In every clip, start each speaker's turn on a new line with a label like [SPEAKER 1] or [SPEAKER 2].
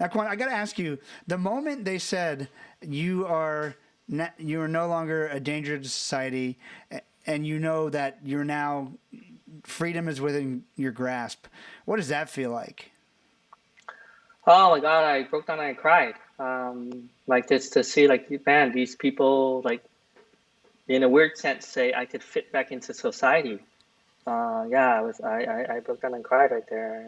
[SPEAKER 1] Now, Quan, I got to ask you: the moment they said you are no longer a danger to society, and you know that you're now freedom is within your grasp, what does that feel like?
[SPEAKER 2] Oh my God, I broke down and I cried. Like just to see like, man, these people like in a weird sense say I could fit back into society. Yeah, I broke down and cried right there.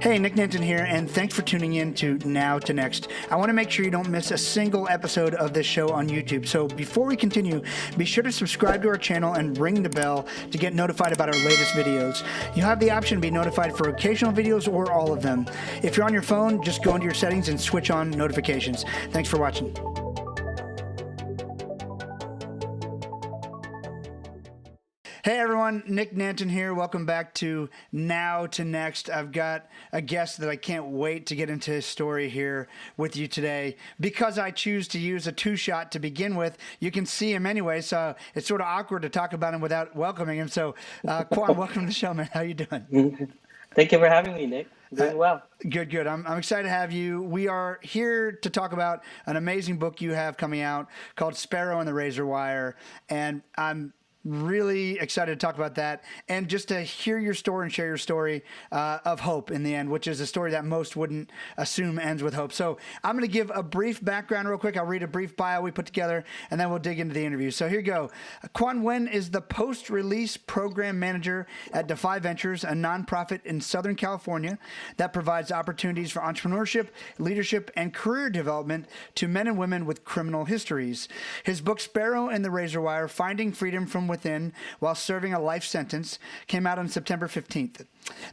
[SPEAKER 1] Hey, Nick Nanton here, and thanks for tuning in to Now to Next. I want to make sure you don't miss a single episode of this show on YouTube. So before we continue, be sure to subscribe to our channel and ring the bell to get notified about our latest videos. You have the option to be notified for occasional videos or all of them. If you're on your phone, just go into your settings and switch on notifications. Thanks for watching. Hey everyone, Nick Nanton here. Welcome back to Now to Next. I've got a guest that I can't wait to get into his story here with you today. Because I choose to use a two-shot to begin with, you can see him anyway, so it's sort of awkward to talk about him without welcoming him. So, Quan, welcome to the show, man. How you doing?
[SPEAKER 2] Thank you for having me, Nick. Doing well.
[SPEAKER 1] Good. I'm excited to have you. We are here to talk about an amazing book you have coming out called Sparrow and the Razor Wire, and I'm really excited to talk about that and just to hear your story and share your story of hope in the end, which is a story that most wouldn't assume ends with hope. So I'm going to give a brief background real quick. I'll read a brief bio we put together, and then we'll dig into the interview. So here you go. Quan Huynh is the post-release program manager at Defy Ventures, a nonprofit in Southern California that provides opportunities for entrepreneurship, leadership, and career development to men and women with criminal histories. His book, Sparrow and the Razor Wire, Finding Freedom from Within while serving a life sentence, came out on September 15th.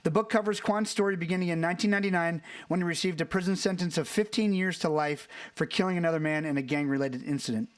[SPEAKER 1] The book covers Quan's story beginning in 1999 when he received a prison sentence of 15 years to life for killing another man in a gang-related incident.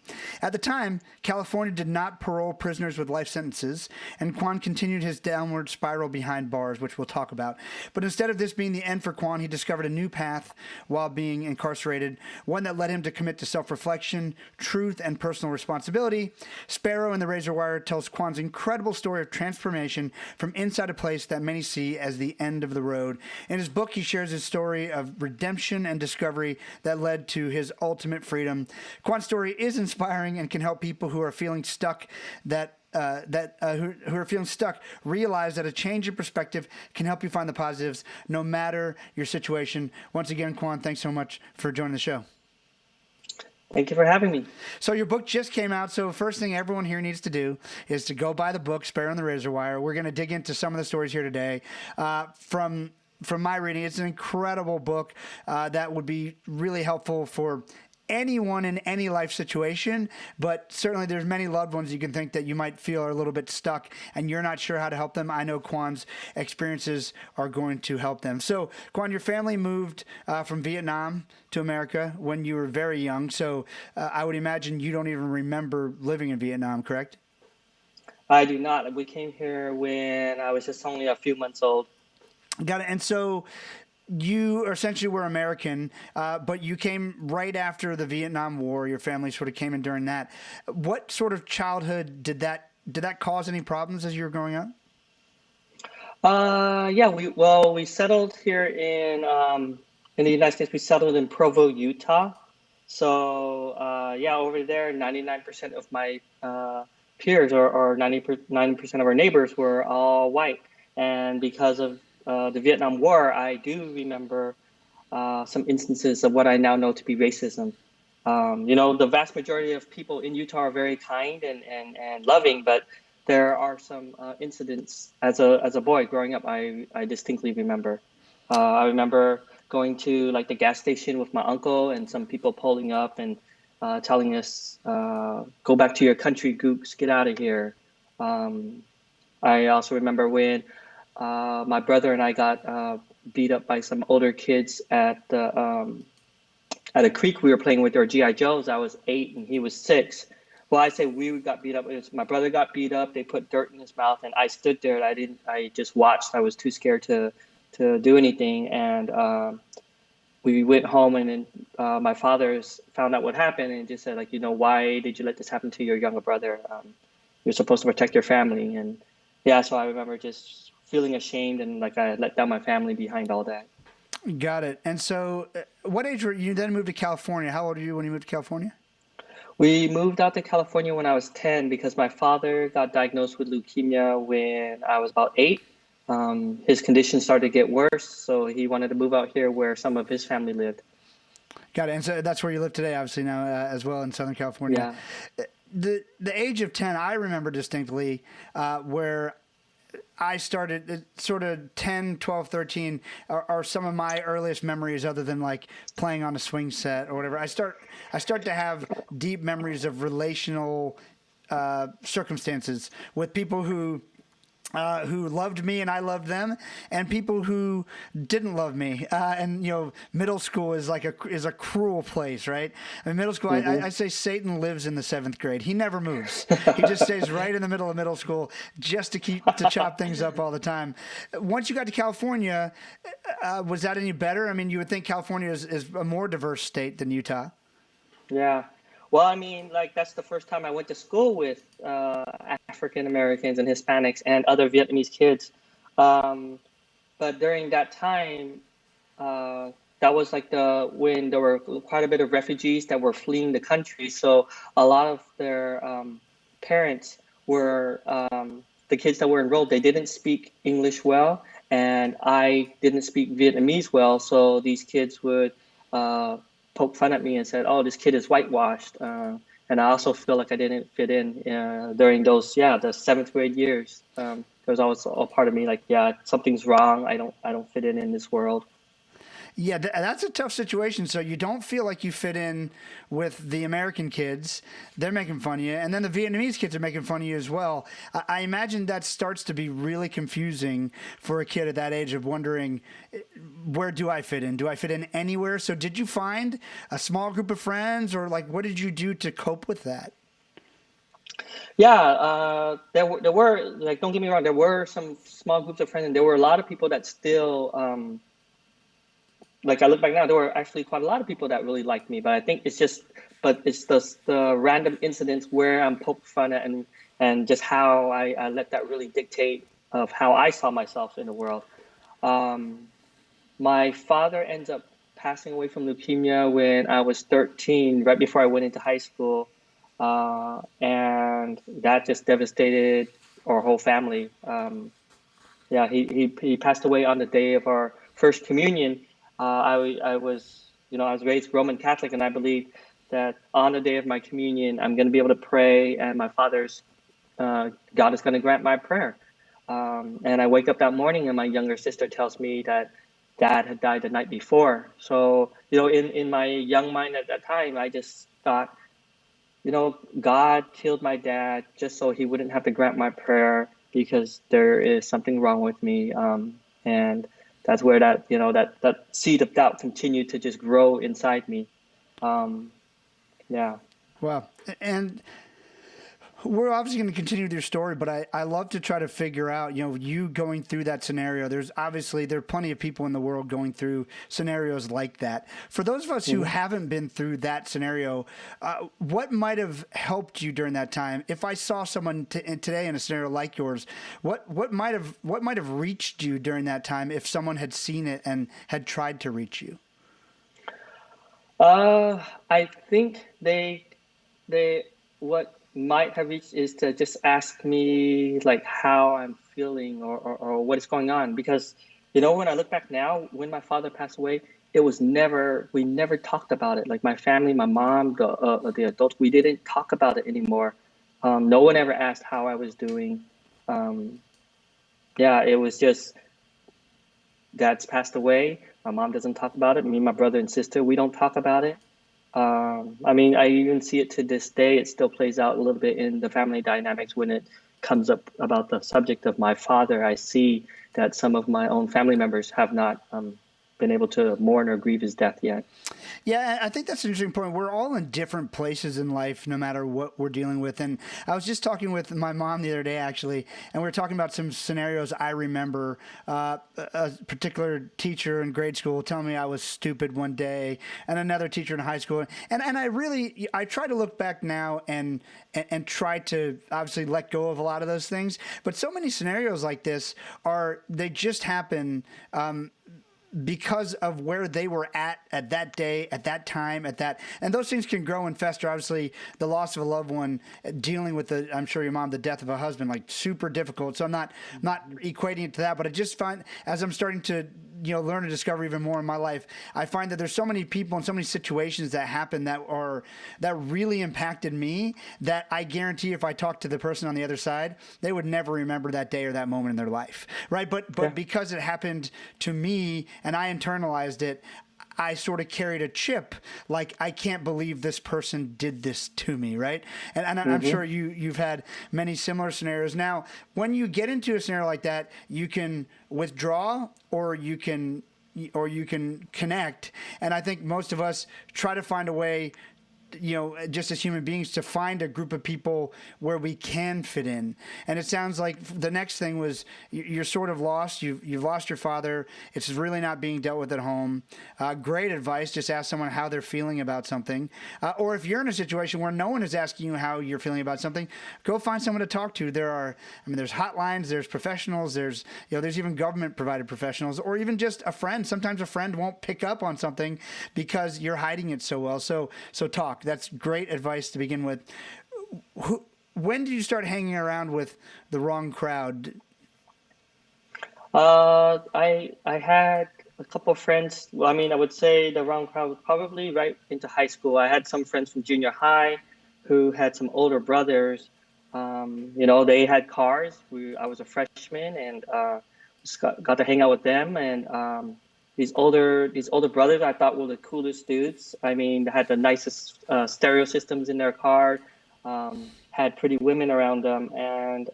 [SPEAKER 1] At the time, California did not parole prisoners with life sentences, and Quan continued his downward spiral behind bars, which we'll talk about. But instead of this being the end for Quan, he discovered a new path while being incarcerated, one that led him to commit to self-reflection, truth, and personal responsibility. Sparrow and the Razor Wire tells Quan's incredible story of transformation from inside a place that many see as the end of the road. In his book, he shares his story of redemption and discovery that led to his ultimate freedom. Quan's story is inspiring and can help people who are feeling stuck who are feeling stuck realize that a change in perspective can help you find the positives no matter your situation. Once again, Quan, thanks so much for joining the show.
[SPEAKER 2] Thank you for having me.
[SPEAKER 1] So your book just came out. So first thing everyone here needs to do is to go buy the book, Sparrow and the Razor Wire. We're going to dig into some of the stories here today. From my reading, it's an incredible book that would be really helpful for anyone in any life situation, but certainly there's many loved ones you can think that you might feel are a little bit stuck and you're not sure how to help them. I know Quan's experiences are going to help them. So Quan, your family moved from Vietnam to America when you were very young. So I would imagine you don't even remember living in Vietnam, correct?
[SPEAKER 2] I do not. We came here when I was just only a few months old.
[SPEAKER 1] Got it. And so you essentially were American, but you came right after the Vietnam War. Your family sort of came in during that. What sort of childhood did that cause any problems as you were growing up?
[SPEAKER 2] Yeah, we settled here in the United States. We settled in Provo, Utah. So yeah, over there, 99% of my peers or 90% of our neighbors were all white, and because of the Vietnam War, I do remember some instances of what I now know to be racism. The vast majority of people in Utah are very kind and loving, but there are some incidents as a boy growing up I distinctly remember. I remember going to like the gas station with my uncle and some people pulling up and telling us, go back to your country, gooks, get out of here. I also remember when my brother and I got beat up by some older kids at a creek we were playing with our GI Joes. I was 8 and he was 6. Well, I say we got beat up. My brother got beat up. They put dirt in his mouth, and I stood there. And I just watched. I was too scared to do anything. And we went home, and then my father found out what happened and just said, like, why did you let this happen to your younger brother? You're supposed to protect your family. And yeah, so I remember just feeling ashamed and like I let down my family behind all that.
[SPEAKER 1] Got it. And so, what age were you then moved to California? How old were you when you moved to California?
[SPEAKER 2] We moved out to California when I was 10 because my father got diagnosed with leukemia when I was about 8. His condition started to get worse, so he wanted to move out here where some of his family lived.
[SPEAKER 1] Got it. And so that's where you live today, obviously now as well in Southern California.
[SPEAKER 2] Yeah.
[SPEAKER 1] The age of 10, I remember distinctly where I started sort of 10, 12, 13 are some of my earliest memories other than like playing on a swing set or whatever. I start to have deep memories of relational circumstances with people who loved me and I loved them, and people who didn't love me. And middle school is like a cruel place, right? In middle school, I say Satan lives in the 7th grade. He never moves. He just stays right in the middle of middle school just to chop things up all the time. Once you got to California, was that any better? I mean, you would think California is a more diverse state than Utah.
[SPEAKER 2] Yeah. Well, I mean, like that's the first time I went to school with African Americans and Hispanics and other Vietnamese kids. But during that time, that was like when there were quite a bit of refugees that were fleeing the country. So a lot of their parents were the kids that were enrolled. They didn't speak English well, and I didn't speak Vietnamese well. So these kids would poke fun at me and said, "Oh, this kid is whitewashed." And I also feel like I didn't fit in during those, the 7th grade years. There was always a part of me like, something's wrong. I don't fit in this world.
[SPEAKER 1] Yeah, that's a tough situation. So you don't feel like you fit in with the American kids. They're making fun of you. And then the Vietnamese kids are making fun of you as well. I imagine that starts to be really confusing for a kid at that age of wondering, where do I fit in? Do I fit in anywhere? So did you find a small group of friends, or like what did you do to cope with that?
[SPEAKER 2] Yeah, there were like, don't get me wrong, there were some small groups of friends, and there were a lot of people that still like I look back now, there were actually quite a lot of people that really liked me, but I think it's the random incidents where I'm poked fun at, and just how I let that really dictate of how I saw myself in the world. My father ends up passing away from leukemia when I was 13, right before I went into high school, and that just devastated our whole family. He passed away on the day of our first communion. I was raised Roman Catholic, and I believed that on the day of my communion, I'm going to be able to pray, and my father's God is going to grant my prayer. And I wake up that morning, and my younger sister tells me that Dad had died the night before. So, in my young mind at that time, I just thought, God killed my dad just so he wouldn't have to grant my prayer because there is something wrong with me, and that's where that seed of doubt continued to just grow inside me. Yeah.
[SPEAKER 1] Wow. And we're obviously going to continue with your story, but I love to try to figure out, you going through that scenario. There are plenty of people in the world going through scenarios like that. For those of us who haven't been through that scenario, what might have helped you during that time? If I saw someone today in a scenario like yours, what might have reached you during that time if someone had seen it and had tried to reach you?
[SPEAKER 2] I think what might have reached is to just ask me like how I'm feeling or what is going on, because when I look back now, when my father passed away, we never talked about it. Like my family, my mom, the adults, we didn't talk about it anymore. No one ever asked how I was doing. It was just Dad's passed away. My mom doesn't talk about it. Me, my brother and sister, we don't talk about it. I even see it to this day. It still plays out a little bit in the family dynamics when it comes up about the subject of my father. I see that some of my own family members have not been able to mourn or grieve his death yet.
[SPEAKER 1] Yeah, I think that's an interesting point. We're all in different places in life, no matter what we're dealing with. And I was just talking with my mom the other day, actually, and we were talking about some scenarios I remember. A particular teacher in grade school telling me I was stupid one day, and another teacher in high school. And I try to look back now and try to obviously let go of a lot of those things. But so many scenarios like this they just happen. because of where they were at that day, at that time, and those things can grow and fester. Obviously, the loss of a loved one, dealing with I'm sure your mom, the death of a husband, like super difficult. So I'm not equating it to that, but I just find, as I'm starting to learn and discover even more in my life, I find that there's so many people and so many situations that happen that really impacted me, that I guarantee if I talk to the person on the other side, they would never remember that day or that moment in their life, right? But because it happened to me and I internalized it, I sort of carried a chip, like, I can't believe this person did this to me, right? And I'm sure you've had many similar scenarios. Now, when you get into a scenario like that, you can withdraw or you can connect. And I think most of us try to find a way, just as human beings, to find a group of people where we can fit in. And it sounds like the next thing was you're sort of lost. You've lost your father. It's really not being dealt with at home. Great advice. Just ask someone how they're feeling about something. Or if you're in a situation where no one is asking you how you're feeling about something, go find someone to talk to. There's hotlines, there's professionals, there's even government provided professionals, or even just a friend. Sometimes a friend won't pick up on something because you're hiding it so well. So talk. That's great advice to begin with. When did you start hanging around with the wrong crowd?
[SPEAKER 2] I had a couple of friends. Well, I would say the wrong crowd was probably right into high school. I had some friends from junior high who had some older brothers. They had cars. I was a freshman, and just got to hang out with them. And these older brothers I thought were the coolest dudes. They had the nicest stereo systems in their car, had pretty women around them, and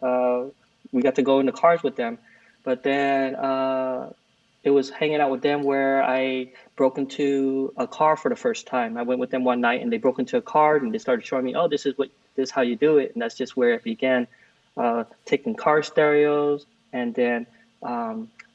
[SPEAKER 2] we got to go in the cars with them. But then it was hanging out with them where I broke into a car for the first time. I went with them one night, and they broke into a car, and they started showing me, this is how you do it. And that's just where it began, taking car stereos, and then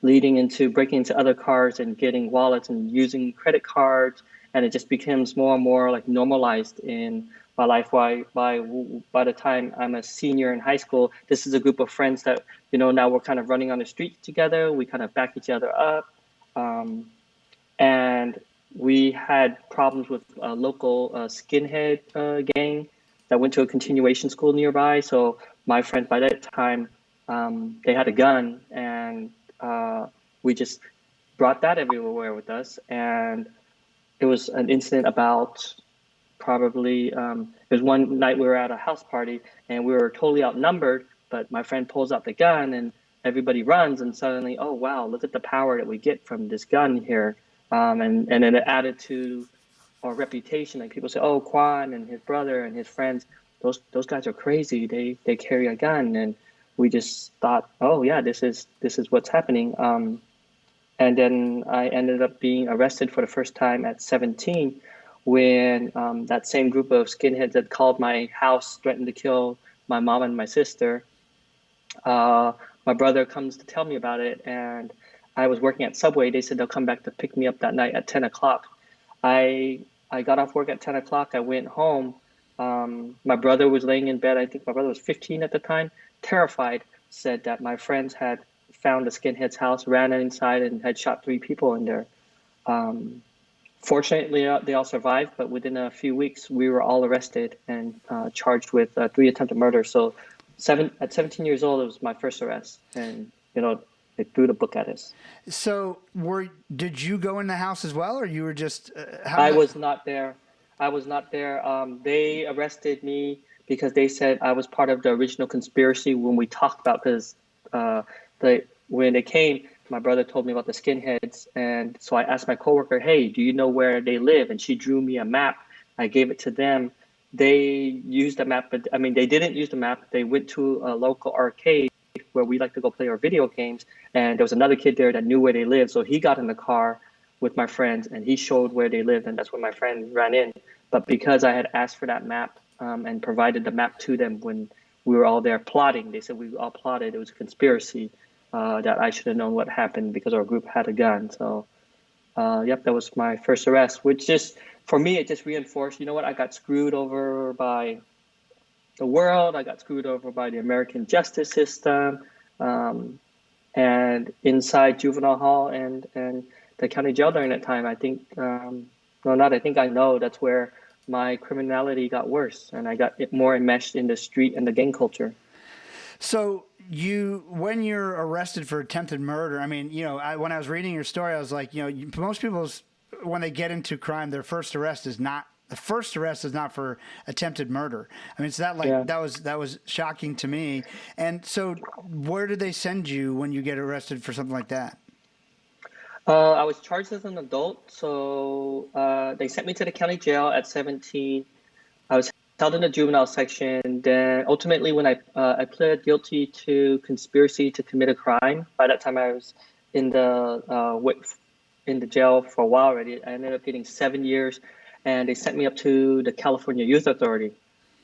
[SPEAKER 2] leading into breaking into other cars and getting wallets and using credit cards. And it just becomes more and more like normalized in my life. By the time I'm a senior in high school, this is a group of friends that, now we're kind of running on the streets together. We kind of back each other up. And we had problems with a local skinhead gang that went to a continuation school nearby. So my friend, by that time, they had a gun, and we just brought that everywhere with us. And it was an incident about probably, it was one night we were at a house party and we were totally outnumbered, but my friend pulls out the gun and everybody runs, and suddenly, oh, wow, look at the power that we get from this gun here. And then it added to our reputation. Like, people say, oh, Quan and his brother and his friends, those guys are crazy. They carry a gun. And we just thought, oh yeah, this is what's happening. And then I ended up being arrested for the first time at 17 when that same group of skinheads that called my house, threatened to kill my mom and my sister. My brother comes to tell me about it, and I was working at Subway. They said they'll come back to pick me up that night at 10 o'clock. I got off work at 10 o'clock. I went home. My brother was laying in bed. I think my brother was 15 at the time. Terrified, said that my friends had found the skinhead's house, ran inside, and had shot 3 people in there. Fortunately, they all survived, but within a few weeks, we were all arrested and charged with 3 attempted murders. So at 17 years old, it was my first arrest, and they threw the book at us.
[SPEAKER 1] So did you go in the house as well, or you were just?
[SPEAKER 2] I was not there. They arrested me because they said I was part of the original conspiracy when we talked about, because when they came, my brother told me about the skinheads. And so I asked my coworker, hey, do you know where they live? And she drew me a map. I gave it to them. They used the map, but they didn't use the map. They went to a local arcade where we like to go play our video games. And there was another kid there that knew where they lived. So he got in the car with my friends and he showed where they lived. And that's when my friend ran in. But because I had asked for that map and provided the map to them when we were all there plotting, they said we all plotted. It was a conspiracy that I should have known what happened because our group had a gun. So, that was my first arrest, which just, for me, it just reinforced, I got screwed over by the world. I got screwed over by the American justice system, and inside juvenile hall and the county jail during that time, I think, no, not I think I know, that's where my criminality got worse, and I got more enmeshed in the street and the gang culture.
[SPEAKER 1] So when you're arrested for attempted murder, I mean, when I was reading your story, I was like, most people's, when they get into crime, their first arrest is not for attempted murder. I mean, so that was shocking to me. And so, where did they send you when you get arrested for something like that?
[SPEAKER 2] I was charged as an adult, so they sent me to the county jail at 17. I was held in the juvenile section. Then ultimately, when I pled guilty to conspiracy to commit a crime, by that time I was in the jail for a while already. I ended up getting 7 years, and they sent me up to the California Youth Authority,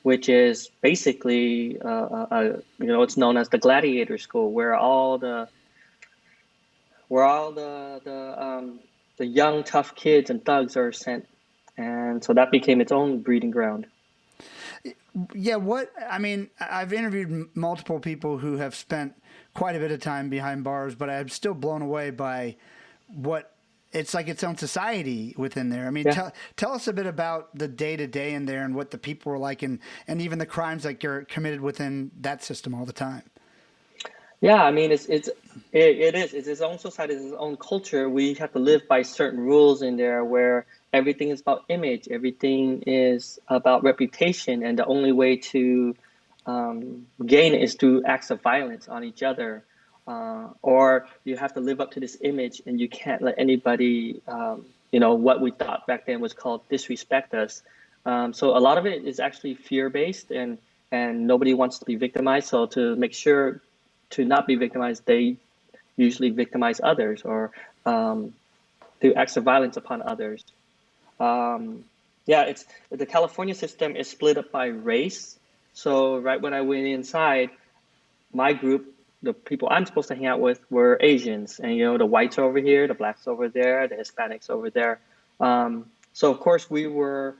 [SPEAKER 2] which is basically it's known as the gladiator school, where all the young tough kids and thugs are sent, and so that became its own breeding ground.
[SPEAKER 1] Yeah, I've interviewed multiple people who have spent quite a bit of time behind bars, but I'm still blown away by what it's like its own society within there. I mean, tell us a bit about the day-to-day in there and what the people were like, and even the crimes that are committed within that system all the time.
[SPEAKER 2] Yeah, I mean, it is. It's its own society, it's its own culture. We have to live by certain rules in there where everything is about image, everything is about reputation, and the only way to gain it is through acts of violence on each other. Or you have to live up to this image, and you can't let anybody, what we thought back then was called disrespect us. So a lot of it is actually fear-based, and nobody wants to be victimized. So to make sure to not be victimized, they usually victimize others or do acts of violence upon others. It's the California system is split up by race. So right when I went inside, my group, the people I'm supposed to hang out with, were Asians, and the whites are over here, the blacks over there, the Hispanics over there. So of course we were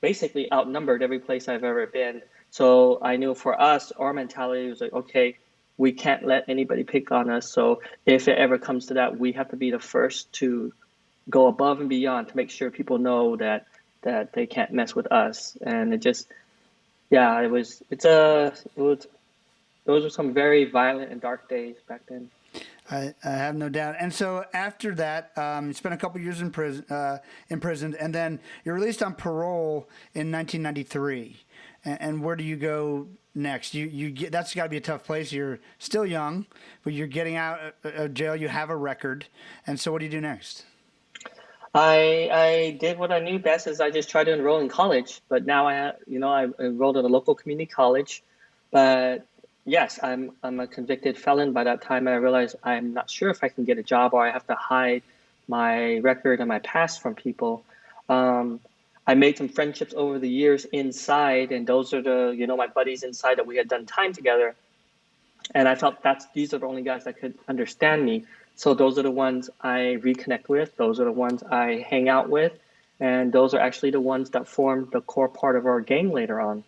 [SPEAKER 2] basically outnumbered every place I've ever been. So I knew for us, our mentality was like, okay, we can't let anybody pick on us. So if it ever comes to that, we have to be the first to go above and beyond to make sure people know that they can't mess with us. And those were some very violent and dark days back then.
[SPEAKER 1] I have no doubt. And so after that, you spent a couple years in prison, imprisoned, and then you're released on parole in 1993. And where do you go next? That's got to be a tough place. You're still young, but you're getting out of jail. You have a record, and so what do you do next?
[SPEAKER 2] I did what I knew best, is I just tried to enroll in college. But now I enrolled at a local community college. But yes, I'm a convicted felon by that time, and I realized I'm not sure if I can get a job, or I have to hide my record and my past from people. I made some friendships over the years inside, and those are my buddies inside that we had done time together. And I felt these are the only guys that could understand me. So those are the ones I reconnect with. Those are the ones I hang out with. And those are actually the ones that form the core part of our gang later on.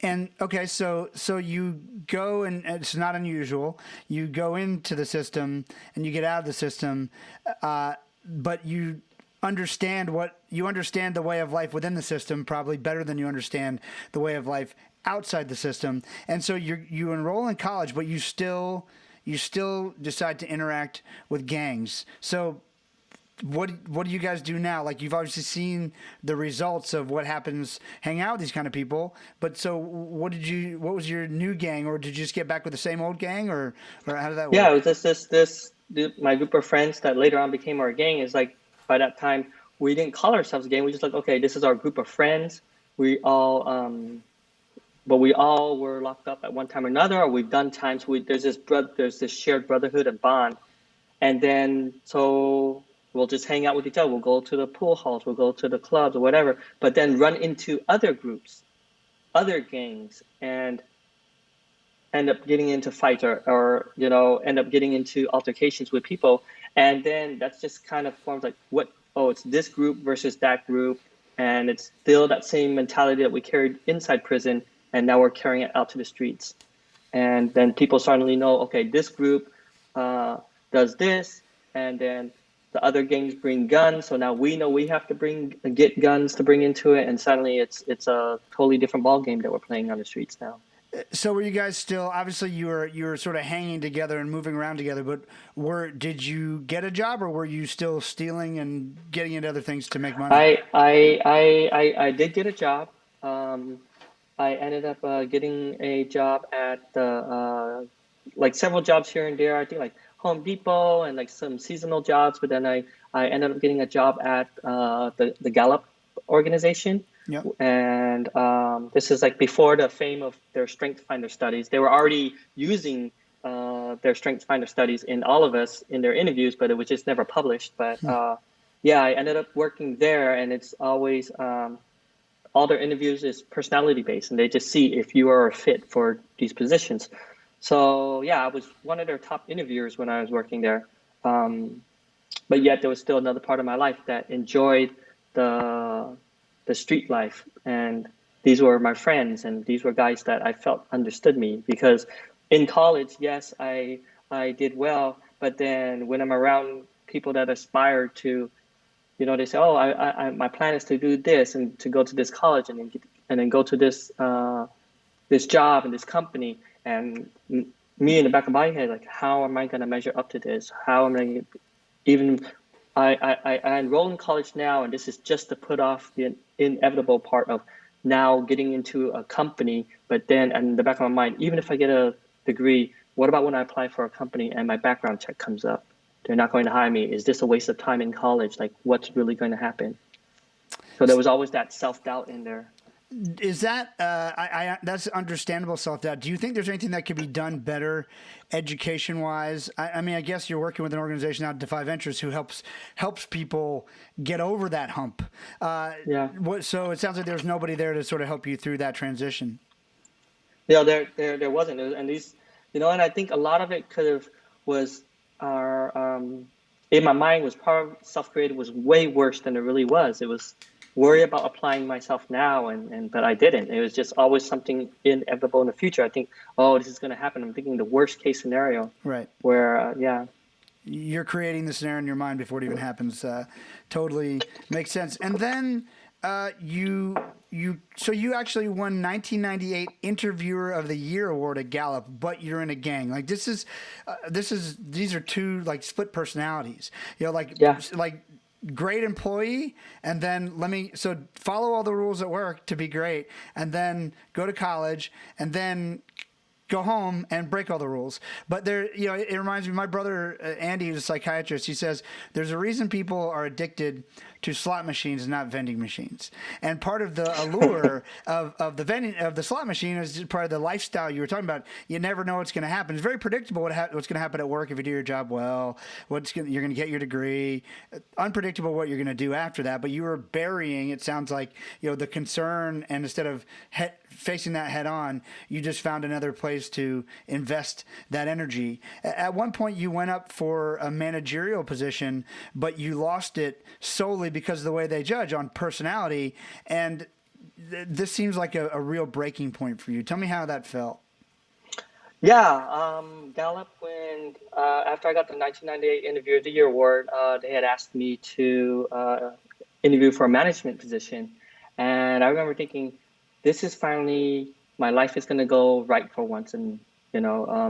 [SPEAKER 1] And okay, so you go, and it's not unusual. You go into the system and you get out of the system, but you understand the way of life within the system probably better than you understand the way of life outside the system. And so you enroll in college, but you still decide to interact with gangs. So what do you guys do now? Like, you've obviously seen the results of what happens hanging out with these kind of people, but so what was your new gang, or did you just get back with the same old gang, or how did that work?
[SPEAKER 2] Yeah, it was this my group of friends that later on became our gang. Is like, by that time we didn't call ourselves a gang. We just like, okay, this is our group of friends. We all were locked up at one time or another, or we've done times. There's this shared brotherhood and bond, and then so we'll just hang out with each other. We'll go to the pool halls, we'll go to the clubs or whatever, but then run into other groups, other gangs, and end up getting into fights or end up getting into altercations with people. And then that's just kind of forms like, it's this group versus that group. And it's still that same mentality that we carried inside prison, and now we're carrying it out to the streets. And then people suddenly know, okay, this group does this, and then the other gangs bring guns, so now we know we have to get guns to bring into it, and suddenly it's a totally different ball game that we're playing on the streets now.
[SPEAKER 1] So were you guys still, obviously you were sort of hanging together and moving around together, but did you get a job, or were you still stealing and getting into other things to make money?
[SPEAKER 2] I did get a job. I ended up getting a job at like several jobs here and there. I think like Home Depot and like some seasonal jobs, but then I ended up getting a job at the Gallup organization.
[SPEAKER 1] Yep.
[SPEAKER 2] And this is like before the fame of their Strength Finder studies. They were already using their Strength Finder studies in all of us in their interviews, but it was just never published. But yeah, I ended up working there, and it's always all their interviews is personality based, and they just see if you are a fit for these positions. So yeah, I was one of their top interviewers when I was working there. But yet there was still another part of my life that enjoyed the street life, and these were my friends, and these were guys that I felt understood me. Because in college, yes, I did well, but then when I'm around people that aspire to, you know, they say, oh, my plan is to do this and to go to this college and then go to this this job and this company, and me in the back of my head, like, how am I going to measure up to this? How am I even? I enroll in college now, and this is just to put off the inevitable part of now getting into a company. But then in the back of my mind, even if I get a degree, what about when I apply for a company and my background check comes up? They're not going to hire me. Is this a waste of time in college? Like, what's really going to happen? So there was always that self-doubt in there.
[SPEAKER 1] Is that that's understandable self-doubt. Do you think there's anything that could be done better education-wise? I mean, I guess you're working with an organization out at Defy Ventures who helps people get over that hump.
[SPEAKER 2] Yeah.
[SPEAKER 1] So it sounds like there's nobody there to sort of help you through that transition.
[SPEAKER 2] Yeah, there wasn't. And these, you know, and I think a lot of it was our in my mind was part of self-created was way worse than it really was. It was worry about applying myself now, but I didn't. It was just always something inevitable in the future. I think, oh, this is going to happen. I'm thinking the worst case scenario. Right. Where, yeah.
[SPEAKER 1] You're creating the scenario in your mind before it even happens. Totally makes sense. And then you actually won 1998 Interviewer of the Year award at Gallup, but you're in a gang. Like these are two like split personalities. You know, like great employee, and then follow all the rules at work to be great, and then go to college, and then go home and break all the rules. But it reminds me, my brother Andy, who's a psychiatrist, he says there's a reason people are addicted to slot machines and not vending machines. And part of the allure of the slot machine is part of the lifestyle you were talking about. You never know what's going to happen. It's very predictable what's going to happen at work if you do your job well. You're going to get your degree. Unpredictable what you're going to do after that. But you were burying, it sounds like, the concern, and instead of facing that head on, you just found another place to invest that energy. At one point, you went up for a managerial position, but you lost it solely because of the way they judge on personality. And this seems like a real breaking point for you. Tell me how that felt.
[SPEAKER 2] Yeah, Gallup, when after I got the 1998 Interview of the Year award, they had asked me to interview for a management position. And I remember thinking, this is finally, my life is going to go right for once, and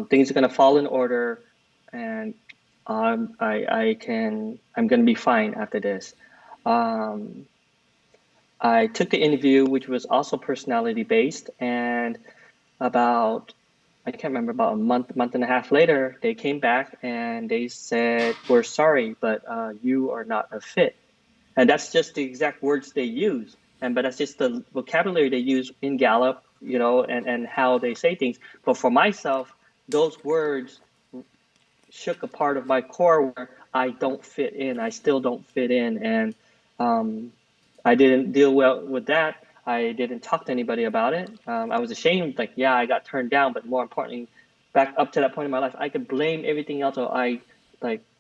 [SPEAKER 2] things are going to fall in order, and I'm going to be fine after this. I took the interview, which was also personality based, and I can't remember, about a month and a half later, they came back and they said, "We're sorry, but you are not a fit." And that's just the exact words they use. But that's just the vocabulary they use in Gallup, and how they say things. But for myself, those words shook a part of my core where I don't fit in. I still don't fit in. And I didn't deal well with that. I didn't talk to anybody about it. I was ashamed, I got turned down. But more importantly, back up to that point in my life, I could blame everything else.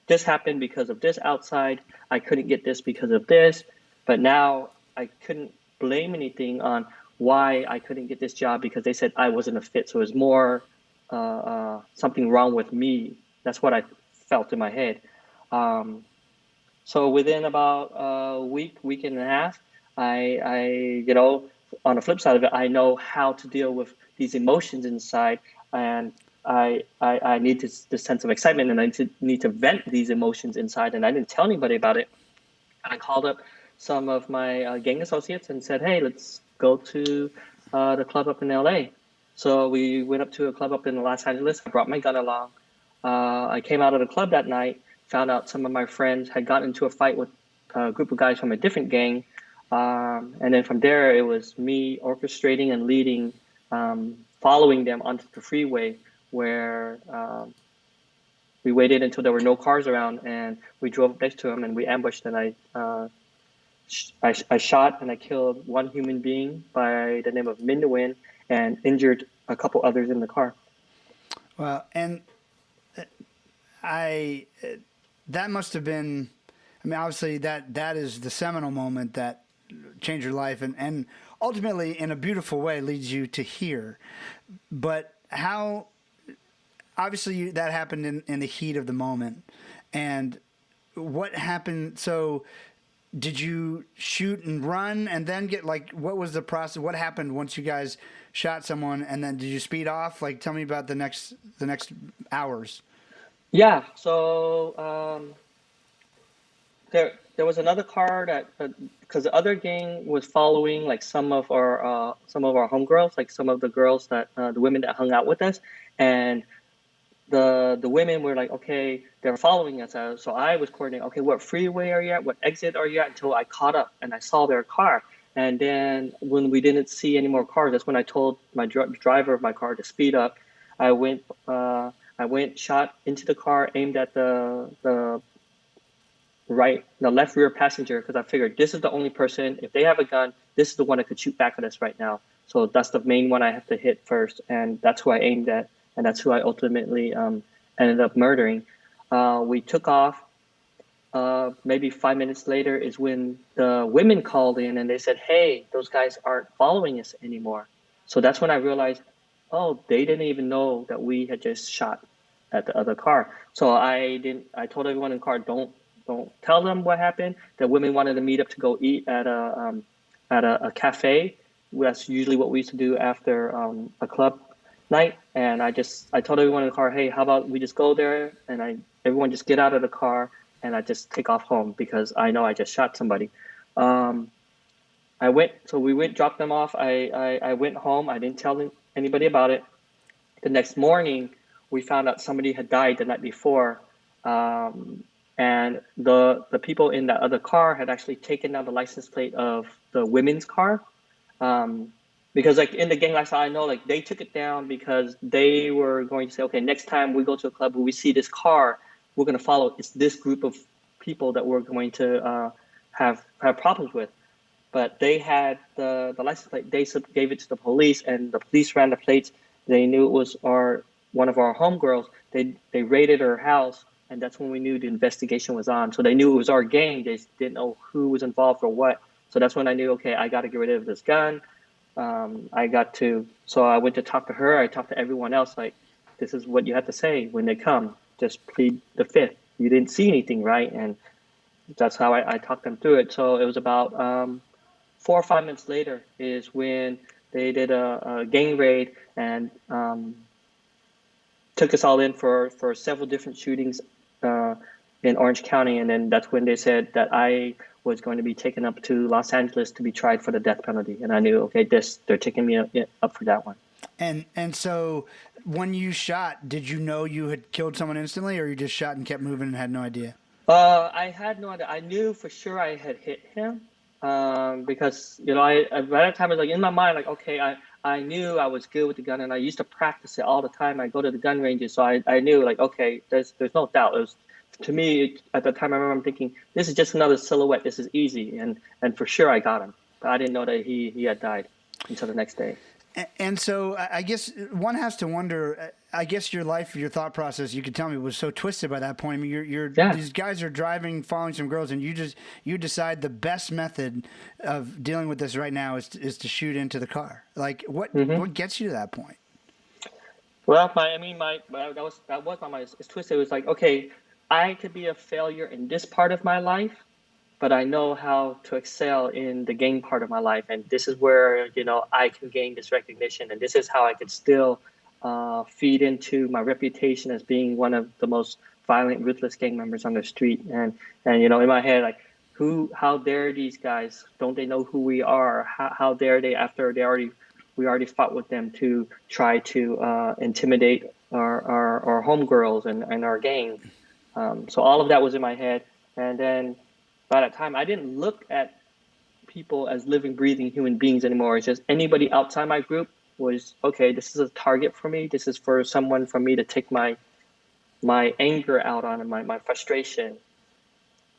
[SPEAKER 2] This happened because of this outside. I couldn't get this because of this. But now I couldn't blame anything on why I couldn't get this job because they said I wasn't a fit. So it was more something wrong with me. That's what I felt in my head. So within about a week and a half, I on the flip side of it, I know how to deal with these emotions inside, and I need this sense of excitement, and I need to vent these emotions inside, and I didn't tell anybody about it. I called up some of my gang associates and said, "Hey, let's go to the club up in LA." So we went up to a club up in Los Angeles. I brought my gun along. I came out of the club that night, found out some of my friends had gotten into a fight with a group of guys from a different gang. And then from there, it was me orchestrating and leading, following them onto the freeway where we waited until there were no cars around, and we drove next to them and we ambushed, and I shot and I killed one human being by the name of Min Nguyen and injured a couple others in the car.
[SPEAKER 1] Well, and that must have been, I mean, obviously that is the seminal moment that changed your life and ultimately in a beautiful way leads you to here. But how, obviously that happened in the heat of the moment. And what happened? So did you shoot and run and then get, like, what was the process? What happened once you guys shot someone and then did you speed off? Like, tell me about the next hours.
[SPEAKER 2] Yeah. So there was another car that because the other gang was following like some of our homegirls, like some of the girls that the women that hung out with us, and the women were like, okay, they're following us. So I was coordinating, okay, what freeway are you at? What exit are you at? Until I caught up and I saw their car. And then when we didn't see any more cars, that's when I told my driver of my car to speed up. I went, shot into the car, aimed at the left rear passenger, because I figured this is the only person, if they have a gun, this is the one that could shoot back at us right now. So that's the main one I have to hit first. And that's who I aimed at. And that's who I ultimately ended up murdering. We took off. Maybe 5 minutes later is when the women called in and they said, "Hey, those guys aren't following us anymore." So that's when I realized, oh, they didn't even know that we had just shot at the other car. So I told everyone in the car, don't tell them what happened. The women wanted to meet up to go eat at a cafe. That's usually what we used to do after a club night. And I told everyone in the car, "Hey, how about we just go there and everyone just get out of the car and I just take off home because I know I just shot somebody." We went, dropped them off. I went home. I didn't tell anybody about it. The next morning, we found out somebody had died the night before. And the people in that other car had actually taken down the license plate of the women's car. Because like in the gang lifestyle, I know like they took it down because they were going to say, okay, next time we go to a club where we see this car, we're going to follow. It's this group of people that we're going to have problems with. But they had the license plate. They gave it to the police, and the police ran the plates. They knew it was one of our homegirls. They raided her house, and that's when we knew the investigation was on. So they knew it was our gang. They didn't know who was involved or what. So that's when I knew, okay, I got to get rid of this gun. So I went to talk to her. I talked to everyone else. Like, this is what you have to say when they come. Just plead the fifth. You didn't see anything, right? And that's how I talked them through it. So it was about 4 or 5 minutes later is when they did a gang raid and took us all in for several different shootings in Orange County. And then that's when they said that I was going to be taken up to Los Angeles to be tried for the death penalty. And I knew, okay, they're taking me up for that one.
[SPEAKER 1] And so when you shot, did you know you had killed someone instantly, or you just shot and kept moving and had no idea?
[SPEAKER 2] I had no idea. I knew for sure I had hit him because, I by that time, I was like in my mind, like, okay, I knew I was good with the gun, and I used to practice it all the time. I go to the gun ranges, so I knew, like, okay, there's no doubt. It was, to me, at the time, I remember thinking, this is just another silhouette. This is easy, and for sure I got him. But I didn't know that he had died until the next day.
[SPEAKER 1] And so I guess one has to wonder, I guess your life, your thought process, you could tell me, was so twisted by that point. I mean, these guys are driving, following some girls, and you decide the best method of dealing with this right now is to shoot into the car. Like, what gets you to that point?
[SPEAKER 2] Well, that was my mind. It's twisted. It was like, okay, I could be a failure in this part of my life, but I know how to excel in the gang part of my life. And this is where, I can gain this recognition. And this is how I could still feed into my reputation as being one of the most violent, ruthless gang members on the street. And in my head, like, how dare these guys? Don't they know who we are? How dare they, after we already fought with them, to try to intimidate our homegirls and our gang. So all of that was in my head. And then by that time, I didn't look at people as living, breathing human beings anymore. It's just anybody outside my group was, okay, this is a target for me. This is for someone for me to take my anger out on and my frustration.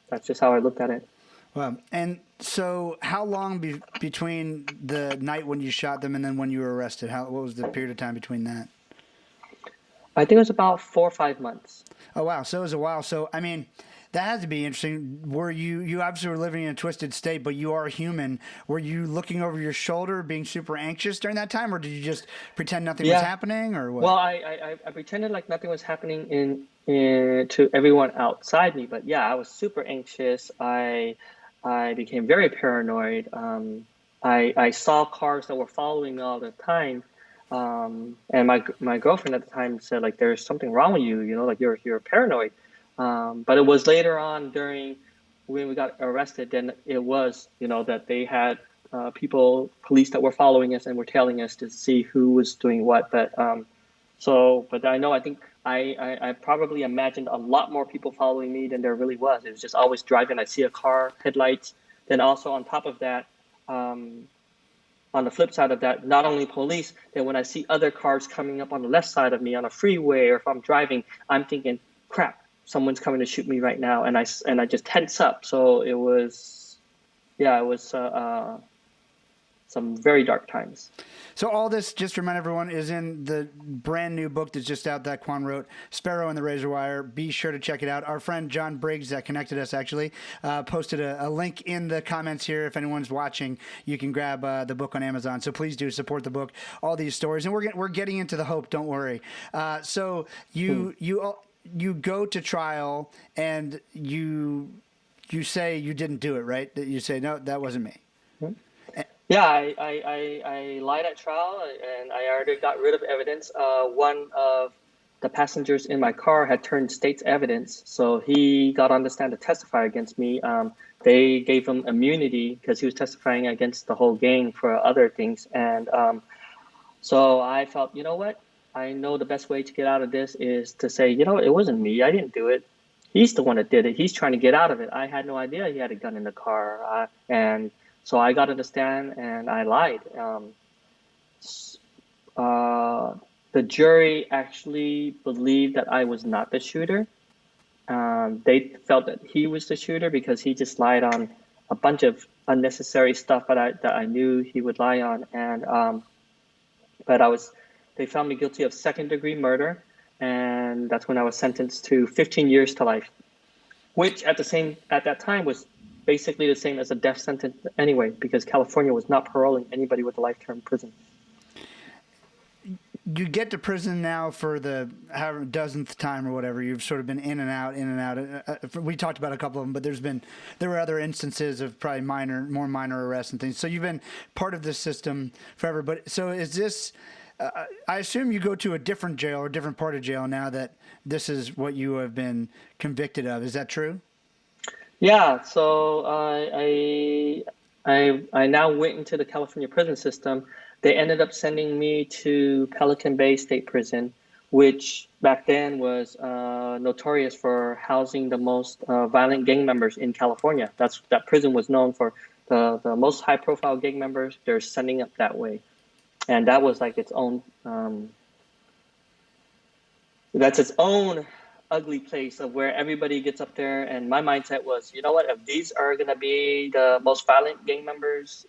[SPEAKER 2] That's just how I looked at it.
[SPEAKER 1] Wow. And so how long between the night when you shot them and then when you were arrested? What was the period of time between that?
[SPEAKER 2] I think it was about 4 or 5 months.
[SPEAKER 1] Oh, wow. So it was a while. So, I mean, that has to be interesting. Were you obviously were living in a twisted state, but you are human. Were you looking over your shoulder, being super anxious during that time, or did you just pretend nothing was happening, or what?
[SPEAKER 2] Well, I pretended like nothing was happening to everyone outside me, but yeah, I was super anxious. I became very paranoid. I saw cars that were following me all the time. And my girlfriend at the time said, like, there's something wrong with you, like you're paranoid. But it was later on when we got arrested, then it was, that they had police that were following us and were tailing us to see who was doing what. But I think I probably imagined a lot more people following me than there really was. It was just always driving. I see a car, headlights. Then also on top of that, on the flip side of that, not only police, then when I see other cars coming up on the left side of me on a freeway, or if I'm driving, I'm thinking, crap, someone's coming to shoot me right now. And I just tense up. So it was some very dark times.
[SPEAKER 1] So all this, just to remind everyone, is in the brand new book that's just out that Quan wrote, Sparrow and the Razor Wire. Be sure to check it out. Our friend John Briggs that connected us actually posted a link in the comments here. If anyone's watching, you can grab the book on Amazon. So please do support the book, all these stories. And we're getting into the hope, don't worry. So you go to trial and you say you didn't do it, right? You say, no, that wasn't me.
[SPEAKER 2] Yeah, I lied at trial, and I already got rid of evidence. One of the passengers in my car had turned state's evidence, so he got on the stand to testify against me. They gave him immunity because he was testifying against the whole gang for other things. And so I felt, you know what? I know the best way to get out of this is to say, it wasn't me. I didn't do it. He's the one that did it. He's trying to get out of it. I had no idea he had a gun in the car. So I got on the stand and I lied. The jury actually believed that I was not the shooter. They felt that he was the shooter because he just lied on a bunch of unnecessary stuff that I knew he would lie on. And they found me guilty of second-degree murder, and that's when I was sentenced to 15 years to life, which at that time was basically the same as a death sentence anyway, because California was not paroling anybody with a life term prison.
[SPEAKER 1] You get to prison now for the dozenth time or whatever. You've sort of been in and out. We talked about a couple of them, but there were other instances of probably more minor arrests and things. So you've been part of this system forever. But so is this? I assume you go to a different jail or a different part of jail now that this is what you have been convicted of. Is that true?
[SPEAKER 2] Yeah, so I now went into the California prison system. They ended up sending me to Pelican Bay State Prison, which back then was notorious for housing the most violent gang members in California. That prison was known for the most high-profile gang members. They're sending up that way, and that was like its own. That's its own ugly place of where everybody gets up there. And my mindset was, you know what, if these are going to be the most violent gang members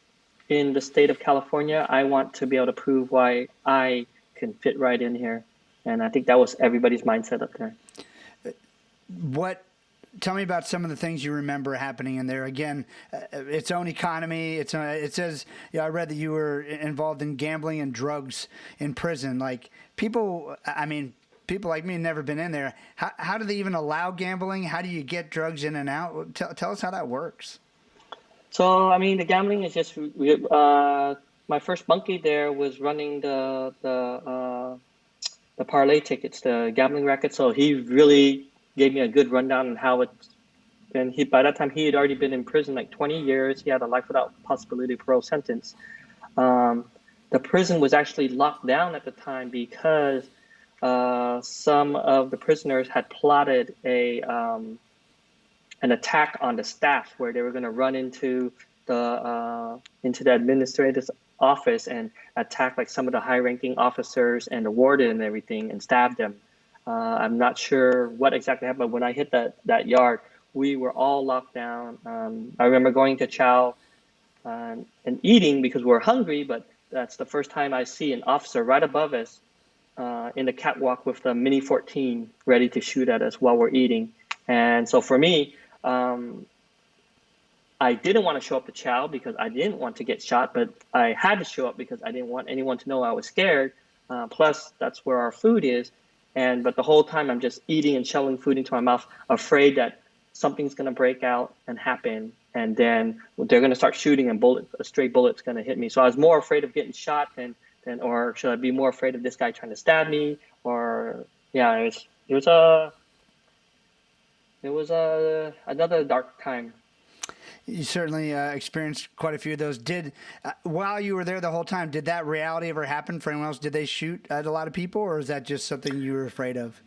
[SPEAKER 2] in the state of California, I want to be able to prove why I can fit right in here. And I think that was everybody's mindset up there.
[SPEAKER 1] Tell me about some of the things you remember happening in there. Again, its own economy. It says, I read that you were involved in gambling and drugs in prison. Like people people like me never been in there. How do they even allow gambling? How do you get drugs in and out? Tell us how that works.
[SPEAKER 2] So I mean, the gambling is just my first bunkie there was running the parlay tickets, the gambling racket. So he really gave me a good rundown on how it. And by that time he had already been in prison like 20 years. He had a life without possibility of parole sentence. The prison was actually locked down at the time because some of the prisoners had plotted an attack on the staff where they were going to run into the administrator's office and attack like some of the high-ranking officers and the warden and everything and stab them. I'm not sure what exactly happened, but when I hit that yard, we were all locked down. I remember going to chow and eating because we were hungry, but that's the first time I see an officer right above us in the catwalk with the Mini 14 ready to shoot at us while we're eating. And so for me, I didn't want to show up to chow because I didn't want to get shot, but I had to show up because I didn't want anyone to know I was scared. Plus, that's where our food is. But the whole time I'm just eating and shoveling food into my mouth, afraid that something's going to break out and happen. And then they're going to start shooting and a stray bullet's going to hit me. So I was more afraid of getting shot or should I be more afraid of this guy trying to stab me? Or yeah, it was another dark time.
[SPEAKER 1] You certainly experienced quite a few of those. While you were there the whole time, did that reality ever happen for anyone else? Did they shoot at a lot of people, or is that just something you were afraid of?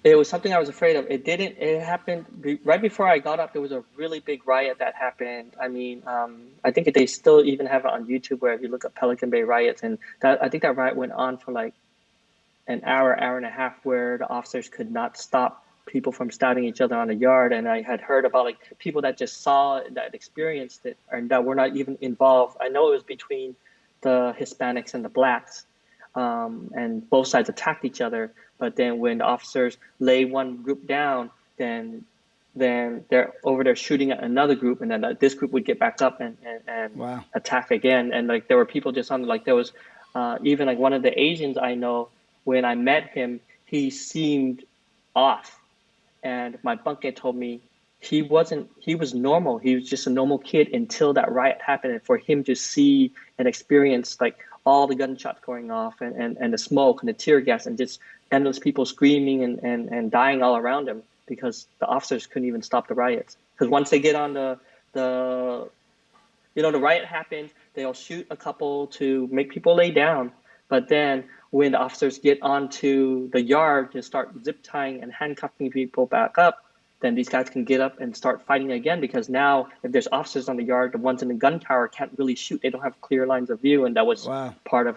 [SPEAKER 2] It was something I was afraid of. It happened right before I got up. There was a really big riot that happened. I mean, I think they still even have it on YouTube where if you look at Pelican Bay riots, and I think that riot went on for like an hour and a half where the officers could not stop people from stabbing each other on the yard. And I had heard about like people that just saw that, experienced it, and that were not even involved. I know it was between the Hispanics and the blacks, and both sides attacked each other. But then when the officers lay one group down, then they're over there shooting at another group, and then this group would get back up and
[SPEAKER 1] Wow.
[SPEAKER 2] attack again. And like there were people just on like there was even like one of the Asians I know. When I met him, he seemed off, and my bunkmate told me he was normal. He was just a normal kid until that riot happened, and for him to see and experience like all the gunshots going off and the smoke and the tear gas and just endless people screaming and dying all around him because the officers couldn't even stop the riots. Because once they get on the riot happens, they'll shoot a couple to make people lay down. But then when the officers get onto the yard to start zip tying and handcuffing people back up, then these guys can get up and start fighting again, because now if there's officers on the yard, the ones in the gun tower can't really shoot. They don't have clear lines of view. And that was part of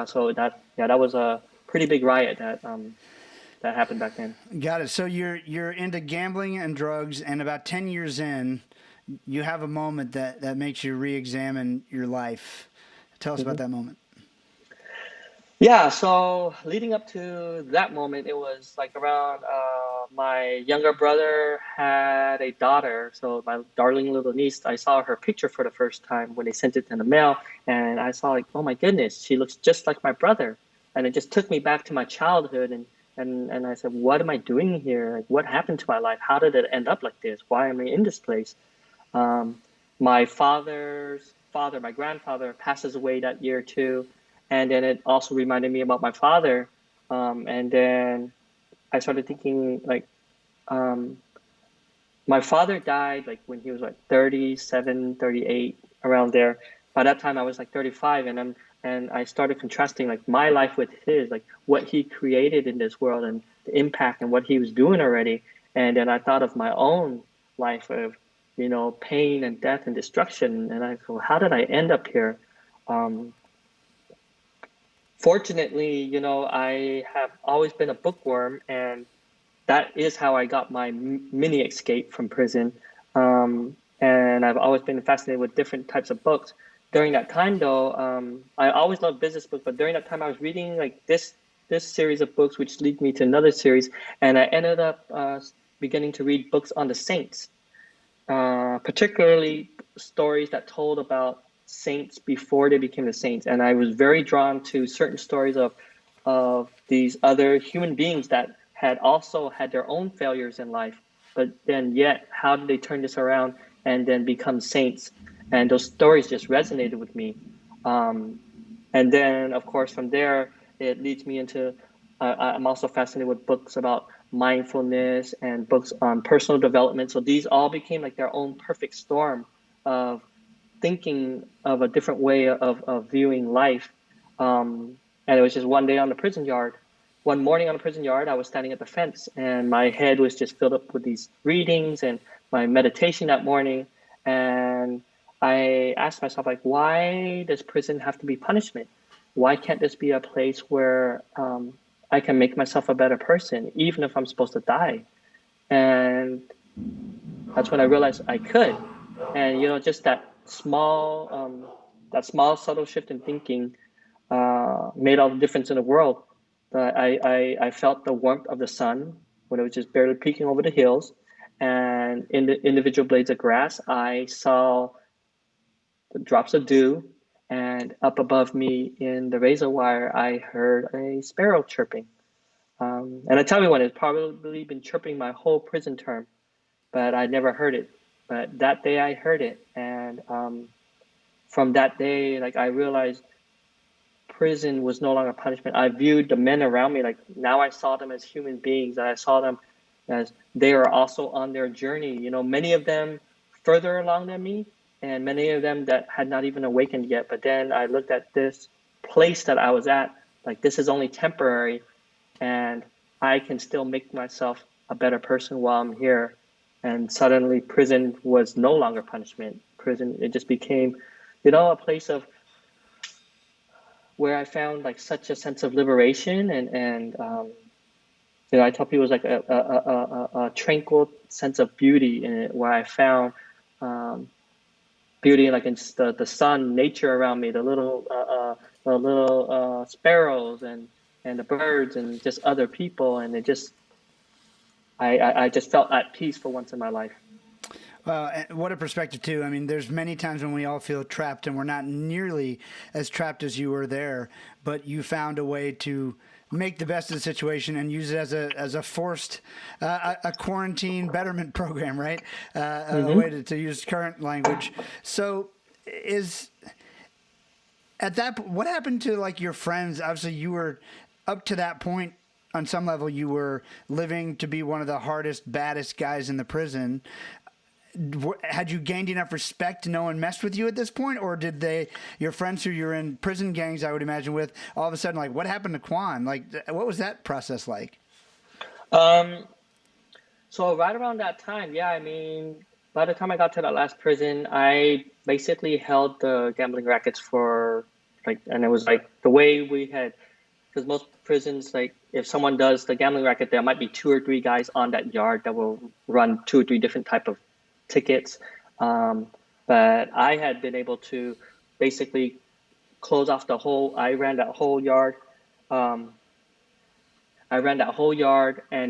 [SPEAKER 2] so that was a pretty big riot that happened back then.
[SPEAKER 1] Got it. So you're into gambling and drugs, and about 10 years in, you have a moment that makes you re-examine your life. Tell us about that moment.
[SPEAKER 2] Yeah, so leading up to that moment, it was like around my younger brother had a daughter. So my darling little niece, I saw her picture for the first time when they sent it in the mail. And I saw like, oh my goodness, she looks just like my brother. And it just took me back to my childhood. And I said, what am I doing here? Like, what happened to my life? How did it end up like this? Why am I in this place? My father's father, my grandfather, passes away that year too. And then it also reminded me about my father. And then I started thinking like, my father died like when he was like 37, 38, around there. By that time I was like 35, and I started contrasting like my life with his, like what he created in this world and the impact and what he was doing already. And then I thought of my own life of, pain and death and destruction. And I thought, how did I end up here? Fortunately, I have always been a bookworm, and that is how I got my mini escape from prison. And I've always been fascinated with different types of books. During that time, though, I always loved business books, but during that time I was reading like this series of books, which lead me to another series, and I ended up beginning to read books on the saints, particularly stories that told about saints before they became the saints. And I was very drawn to certain stories of of these other human beings that had also had their own failures in life, but then yet how did they turn this around and then become saints? And those stories just resonated with me. And then, of course, from there, it leads me into, I'm also fascinated with books about mindfulness and books on personal development. So these all became like their own perfect storm of thinking of a different way of viewing life. And it was just one day on the prison yard. One morning on the prison yard, I was standing at the fence and my head was just filled up with these readings and my meditation that morning. And I asked myself, like, why does prison have to be punishment? Why can't this be a place where I can make myself a better person, even if I'm supposed to die? And that's when I realized I could. And, you know, just that small subtle shift in thinking made all the difference in the world. I felt the warmth of the sun when it was just barely peeking over the hills. And in the individual blades of grass, I saw the drops of dew. And up above me in the razor wire, I heard a sparrow chirping. And I tell everyone, it's probably been chirping my whole prison term, but I never heard it. But that day I heard it. And from that day, like, I realized prison was no longer punishment. I viewed the men around me, like, now I saw them as human beings, and I saw them as they are also on their journey. You know, many of them further along than me, and many of them that had not even awakened yet. But then I looked at this place that I was at, like, this is only temporary, and I can still make myself a better person while I'm here. And suddenly prison was no longer punishment. Prison, it just became, you know, a place of where I found like such a sense of liberation and you know, I tell people it was like a tranquil sense of beauty in it, where I found beauty like in the sun, nature around me, the little sparrows and the birds and just other people, and it just I just felt at peace for once in my life.
[SPEAKER 1] And what a perspective too. I mean, there's many times when we all feel trapped, and we're not nearly as trapped as you were there, but you found a way to make the best of the situation and use it as a forced a quarantine betterment program, right? A way to use current language. So is at that, what happened to like your friends? Obviously you were up to that point. On some level, you were living to be one of the hardest, baddest guys in the prison. Had you gained enough respect, no one messed with you at this point, or did your friends who you're in prison gangs, I would imagine, with, all of a sudden, like, what happened to Quan? Like, what was that process like?
[SPEAKER 2] So right around that time, yeah, I mean, by the time I got to that last prison, I basically held the gambling rackets for like, and it was like the way we had, because most prisons, like, if someone does the gambling racket, there might be 2 or 3 guys on that yard that will run 2 or 3 different type of tickets. But I had been able to basically close off I ran that whole yard. And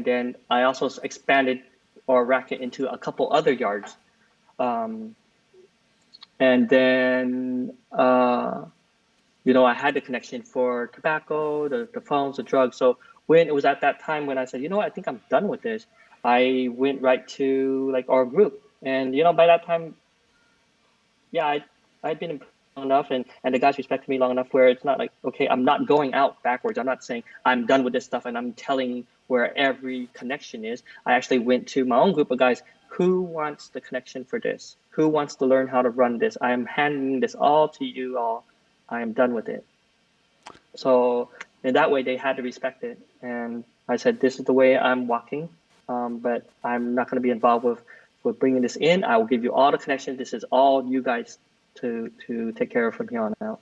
[SPEAKER 2] then I also expanded our racket into a couple other yards. And then, you know, I had the connection for tobacco, the phones, the drugs. So when it was at that time when I said, you know what, I think I'm done with this, I went right to like our group. And, you know, by that time, yeah, I'd been in long enough and the guys respected me long enough where it's not like, okay, I'm not going out backwards. I'm not saying I'm done with this stuff and I'm telling where every connection is. I actually went to my own group of guys. Who wants the connection for this? Who wants to learn how to run this? I am handing this all to you all. I am done with it. So in that way, they had to respect it. And I said, this is the way I'm walking, but I'm not going to be involved with bringing this in. I will give you all the connections. This is all you guys to take care of from here on out.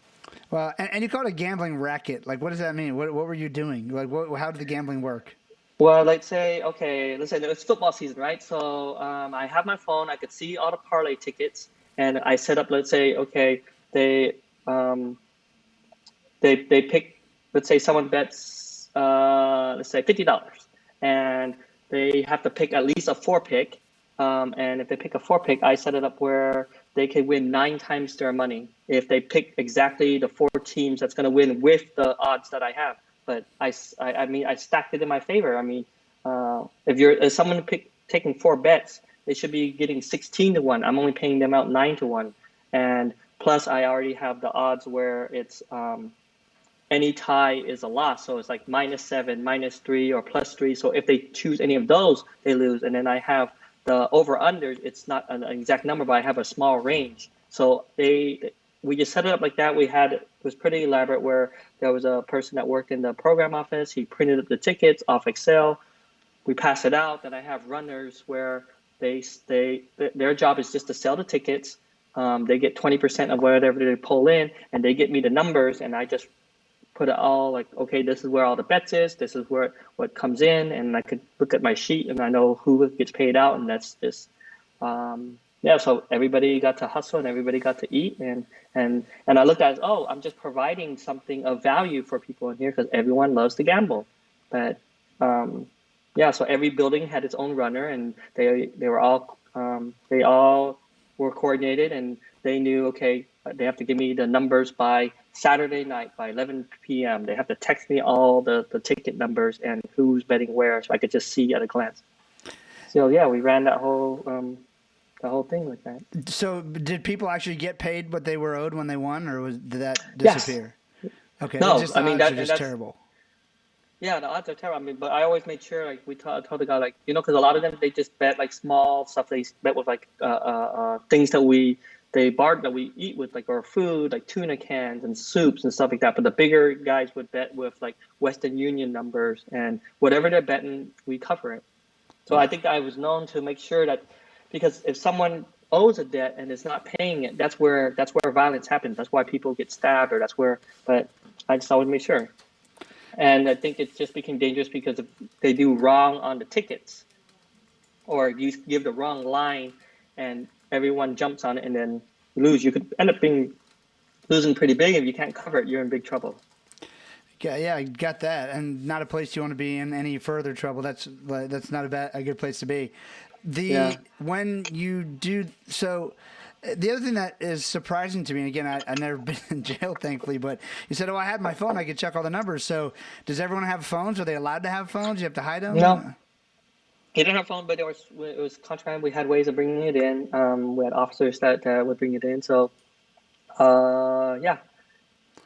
[SPEAKER 1] Well, and you call it a gambling racket. Like, what does that mean? What were you doing? Like, how did the gambling work?
[SPEAKER 2] Well, let's say it's football season, right? So I have my phone. I could see all the parlay tickets, and I set up. Let's say, okay, they pick. Let's say someone bets, let's say $50, and they have to pick at least a 4-pick. And if they pick a 4-pick, I set it up where they can win 9 times their money if they pick exactly the 4 teams that's going to win with the odds that I have. but I mean, I stacked it in my favor. I mean, if someone taking 4 bets, they should be getting 16 to 1. I'm only paying them out 9 to 1. And plus I already have the odds where it's, any tie is a loss. So it's like -7, -3, or +3. So if they choose any of those, they lose. And then I have the over-under. It's not an exact number, but I have a small range. So we just set it up like that. It was pretty elaborate, where there was a person that worked in the program office. He printed up the tickets off Excel. We pass it out. Then I have runners where their job is just to sell the tickets. They get 20% of whatever they pull in, and they get me the numbers, and I just put it all like, okay, this is where all the bets is. This is what comes in, and I could look at my sheet and I know who gets paid out, and that's just yeah. So everybody got to hustle and everybody got to eat, and I looked at it as, oh, I'm just providing something of value for people in here because everyone loves to gamble. But yeah, so every building had its own runner, and they all were coordinated, and they knew, okay, they have to give me the numbers by Saturday night by 11 p.m. They have to text me all the ticket numbers and who's betting where, so I could just see at a glance. So yeah, we ran that whole thing like that.
[SPEAKER 1] So did people actually get paid what they were owed when they won, or did that disappear? Yes. Okay.
[SPEAKER 2] No,
[SPEAKER 1] I mean that's terrible.
[SPEAKER 2] Yeah, the odds are terrible. I mean, but I always made sure, like, told the guy, like, you know, because a lot of them, they just bet like small stuff. They bet with like things that we eat with, like our food, like tuna cans and soups and stuff like that. But the bigger guys would bet with like Western Union numbers, and whatever they're betting, we cover it. So I think I was known to make sure that, because if someone owes a debt and is not paying it, that's where violence happens. That's why people get stabbed, or but I just always make sure. And I think it just became dangerous because if they do wrong on the tickets, or you give the wrong line and everyone jumps on it and then you lose, you could end up losing pretty big. If you can't cover it, you're in big trouble.
[SPEAKER 1] Yeah, I got that, and not a place you want to be in any further trouble. That's not a good place to be. When you do so. The other thing that is surprising to me, and again, I've never been in jail, thankfully, but you said, oh, I had my phone. I could check all the numbers. So does everyone have phones? Are they allowed to have phones? You have to hide them?
[SPEAKER 2] No. He didn't have a phone, but it was contract. We had ways of bringing it in. We had officers that would bring it in. So, yeah.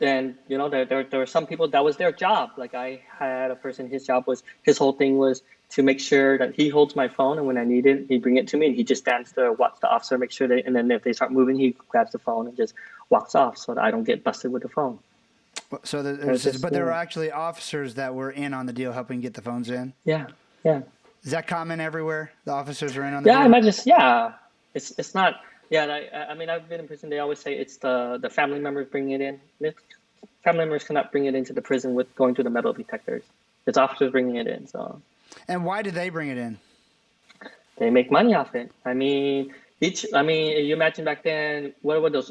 [SPEAKER 2] And, you know, there were some people that was their job. Like I had a person, his whole thing was to make sure that he holds my phone, and when I need it, he'd bring it to me, and he just stands there, watch the officer, make sure and then if they start moving, he grabs the phone and just walks off so that I don't get busted with the phone.
[SPEAKER 1] So there were actually officers that were in on the deal helping get the phones in?
[SPEAKER 2] Yeah.
[SPEAKER 1] Is that common everywhere? The officers are in on the deal?
[SPEAKER 2] I imagine, yeah. It's not, yeah, I mean, I've been in prison, they always say it's the family members bringing it in. Family members cannot bring it into the prison with going through the metal detectors. It's officers bringing it in, so.
[SPEAKER 1] And why did they bring it in?
[SPEAKER 2] They make money off it. I mean, you imagine back then, what were those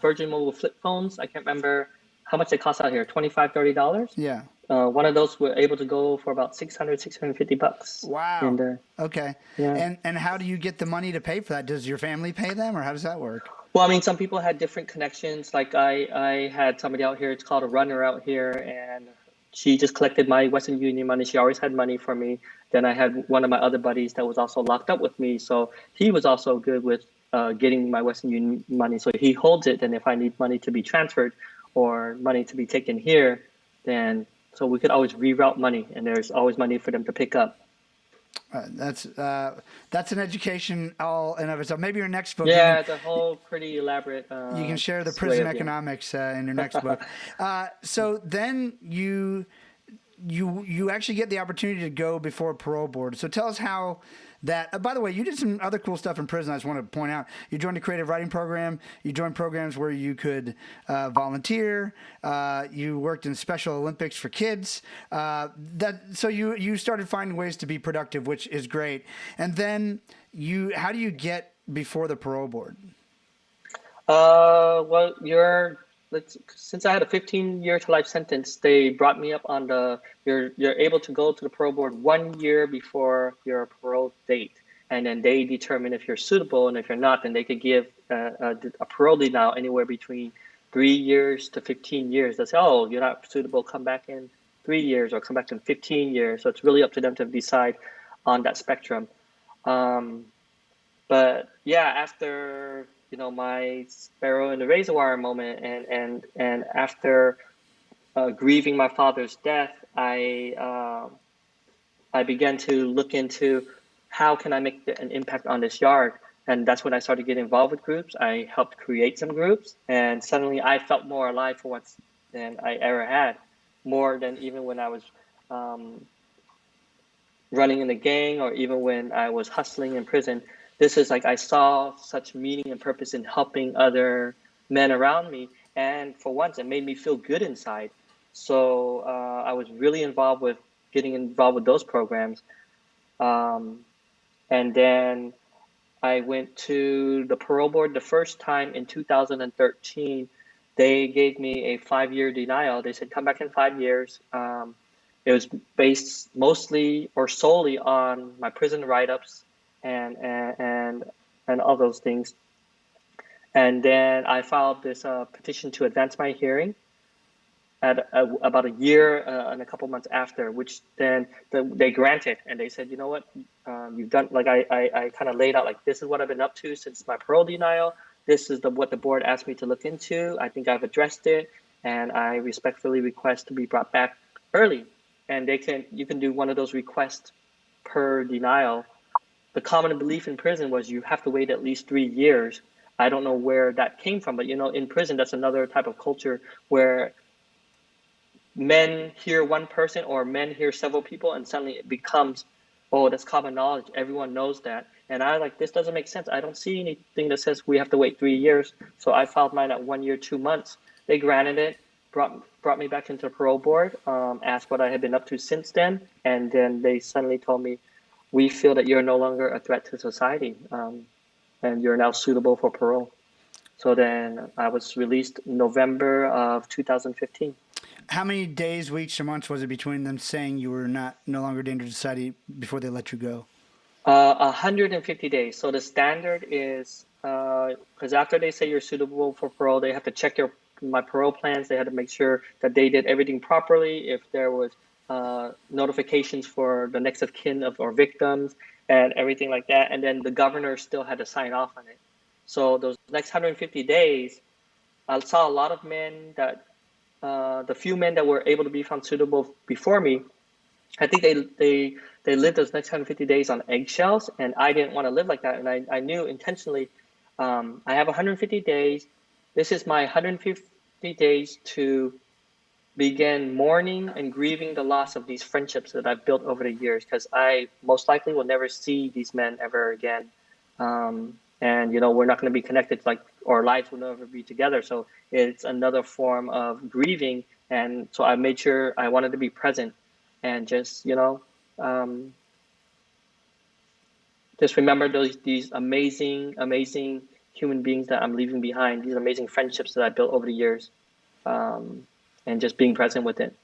[SPEAKER 2] Virgin Mobile flip phones? I can't remember how much they cost out here, $25, $30?
[SPEAKER 1] Yeah.
[SPEAKER 2] One of those were able to go for about $650.
[SPEAKER 1] Wow.
[SPEAKER 2] And,
[SPEAKER 1] okay.
[SPEAKER 2] Yeah.
[SPEAKER 1] And how do you get the money to pay for that? Does your family pay them, or how does that work?
[SPEAKER 2] Well, I mean, some people had different connections. Like I had somebody out here, it's called a runner out here, and she just collected my Western Union money. She always had money for me. Then I had one of my other buddies that was also locked up with me. So he was also good with getting my Western Union money. So he holds it. And if I need money to be transferred or money to be taken here, then so we could always reroute money. And there's always money for them to pick up.
[SPEAKER 1] That's an education all in of itself. Maybe your next book.
[SPEAKER 2] Yeah, it's a whole pretty elaborate.
[SPEAKER 1] You can share the prison economics in your next book. So then you actually get the opportunity to go before a parole board. So tell us how that. By the way, you did some other cool stuff in prison. I just want to point out. You joined a creative writing program. You joined programs where you could volunteer. You worked in Special Olympics for kids. So you started finding ways to be productive, which is great. And then how do you get before the parole board?
[SPEAKER 2] Well, since I had a 15-year to life sentence, they brought me up on you're able to go to the parole board 1 year before your parole date, and then they determine if you're suitable, and if you're not, then they could give a parolee now anywhere between 3 years to 15 years. They say, oh, you're not suitable, come back in 3 years, or come back in 15 years. So it's really up to them to decide on that spectrum. But yeah, after my Sparrow and the razor wire moment, and after grieving my father's death, I began to look into how can I make an impact on this yard. And that's when I started getting involved with groups. I helped create some groups, and suddenly I felt more alive for once than I ever had, more than even when I was running in a gang, or even when I was hustling in prison. This is like I saw such meaning and purpose in helping other men around me, and for once it made me feel good inside. So I was really getting involved with those programs. And then I went to the parole board the first time in 2013. They gave me a 5-year denial. They said, come back in 5 years. It was based mostly or solely on my prison write-ups and all those things. And then I filed this petition to advance my hearing at about a year and a couple months after, which then they granted. And they said, you know what, you've done, like I kind of laid out, like, this is what I've been up to since my parole denial. This is what the board asked me to look into. I think I've addressed it, and I respectfully request to be brought back early. And you can do one of those requests per denial. The common belief in prison was you have to wait at least 3 years. I don't know where that came from, but in prison, that's another type of culture where men hear one person or men hear several people, and suddenly it becomes, oh, that's common knowledge. Everyone knows that. And this doesn't make sense. I don't see anything that says we have to wait 3 years. So I filed mine at 1 year, 2 months. They granted it, brought me back into the parole board, asked what I had been up to since then. And then they suddenly told me, we feel that you're no longer a threat to society, and you're now suitable for parole. So then I was released November of 2015.
[SPEAKER 1] How many days, weeks, or months was it between them saying you were no longer a danger to society before they let you go?
[SPEAKER 2] 150 days. So the standard is, because after they say you're suitable for parole, they have to check my parole plans. They had to make sure that they did everything properly. If there was notifications for the next of kin or victims and everything like that, and then the governor still had to sign off on it. So those next 150 days, I saw a lot of men that. The few men that were able to be found suitable before me, I think they lived those next 150 days on eggshells, and I didn't want to live like that. And I knew intentionally, I have 150 days. This is my 150 days to begin mourning and grieving the loss of these friendships that I've built over the years, because I most likely will never see these men ever again. And we're not going to be connected, like our lives will never be together. So it's another form of grieving. And so I made sure I wanted to be present and just remember these amazing human beings that I'm leaving behind, these amazing friendships that I built over the years, and just being present with it.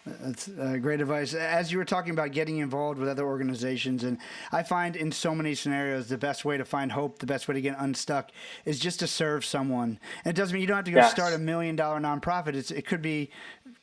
[SPEAKER 1] That's great advice. As you were talking about getting involved with other organizations, and I find in so many scenarios the best way to find hope, the best way to get unstuck is just to serve someone. And it doesn't mean you don't have to go start $1 million nonprofit. It could be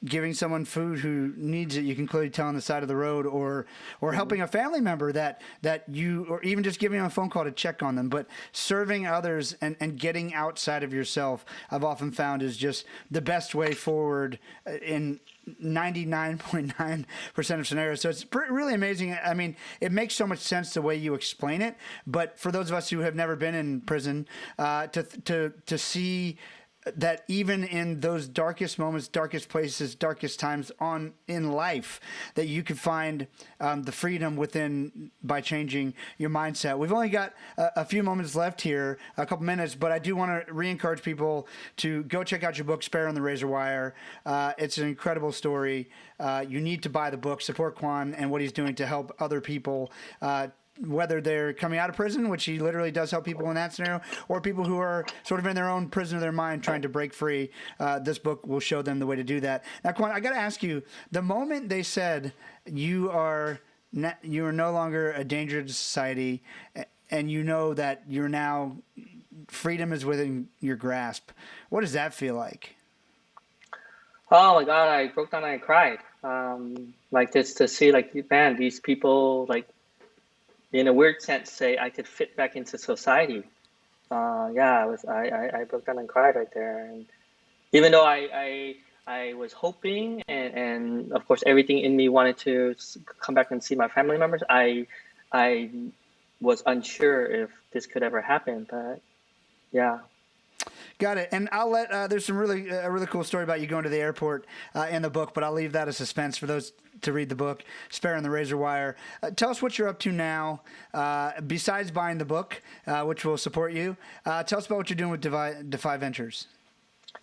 [SPEAKER 1] giving someone food who needs it. You can clearly tell on the side of the road, or helping a family member that you, or even just giving them a phone call to check on them. But serving others and getting outside of yourself, I've often found, is just the best way forward in 99.9% of scenarios. So it's really amazing. I mean, it makes so much sense the way you explain it. But for those of us who have never been in prison, to see that even in those darkest moments, darkest places, darkest times in life, that you can find the freedom within by changing your mindset. We've only got a few moments left here, a couple minutes, but I do want to re-encourage people to go check out your book, Sparrow and the Razor Wire. It's an incredible story. You need to buy the book, support Quan and what he's doing to help other people, whether they're coming out of prison, which he literally does help people in that scenario, or people who are sort of in their own prison of their mind trying to break free. This book will show them the way to do that. Now, Quan, I got to ask you, the moment they said you are no longer a danger to society, and you know that you're now, freedom is within your grasp, what does that feel like?
[SPEAKER 2] Oh my God, I broke down and I cried. Like just to see like, man, these people like in a weird sense say I could fit back into society. Yeah, I broke down and cried right there. And even though I was hoping and of course everything in me wanted to come back and see my family members, I was unsure if this could ever happen. But yeah.
[SPEAKER 1] Got it. And I'll let there's some really a really cool story about you going to the airport in the book, but I'll leave that as suspense for those to read the book, Sparrow and the Razor Wire. Tell us what you're up to now, besides buying the book, which will support you. Tell us about what you're doing with Defy Ventures.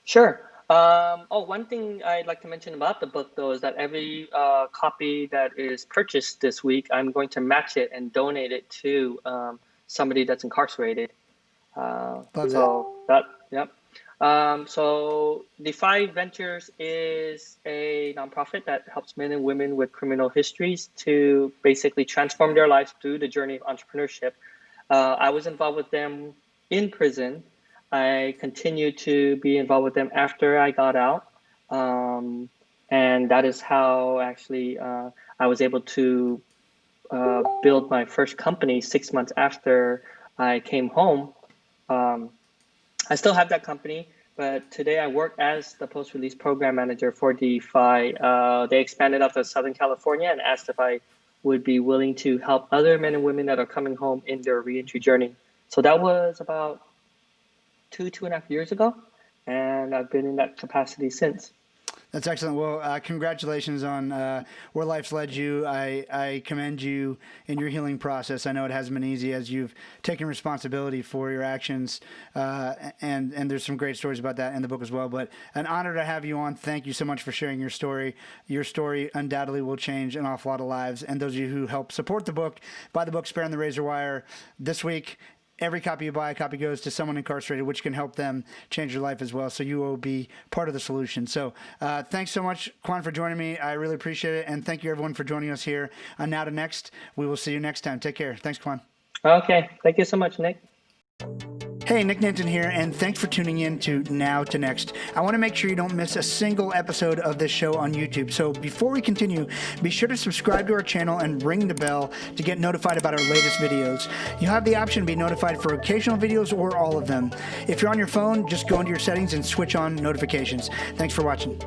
[SPEAKER 2] Sure. One thing I'd like to mention about the book, though, is that every copy that is purchased this week, I'm going to match it and donate it to somebody that's incarcerated. Yep. So Defy Ventures is a nonprofit that helps men and women with criminal histories to basically transform their lives through the journey of entrepreneurship. I was involved with them in prison. I continued to be involved with them after I got out. And that is how actually I was able to build my first company 6 months after I came home. I still have that company, but today I work as the post-release program manager for Defy. They expanded out to Southern California and asked if I would be willing to help other men and women that are coming home in their reentry journey. So that was about 2.5 years ago, and I've been in that capacity since.
[SPEAKER 1] That's excellent. Well, congratulations on where life's led you. I commend you in your healing process. I know it hasn't been easy as you've taken responsibility for your actions, and there's some great stories about that in the book as well. But an honor to have you on. Thank you so much for sharing your story. Your story undoubtedly will change an awful lot of lives. And those of you who help support the book, buy the book Sparrow and the Razor Wire this week. Every copy you buy, a copy goes to someone incarcerated, which can help them change their life as well. So you will be part of the solution. So thanks so much, Quan, for joining me. I really appreciate it. And thank you, everyone, for joining us here on Now to Next. We will see you next time. Take care. Thanks, Quan.
[SPEAKER 2] Okay. Thank you so much, Nick.
[SPEAKER 1] Hey, Nick Nanton here, and thanks for tuning in to Now to Next. I want to make sure you don't miss a single episode of this show on YouTube. So before we continue, be sure to subscribe to our channel and ring the bell to get notified about our latest videos. You have the option to be notified for occasional videos or all of them. If you're on your phone, just go into your settings and switch on notifications. Thanks for watching.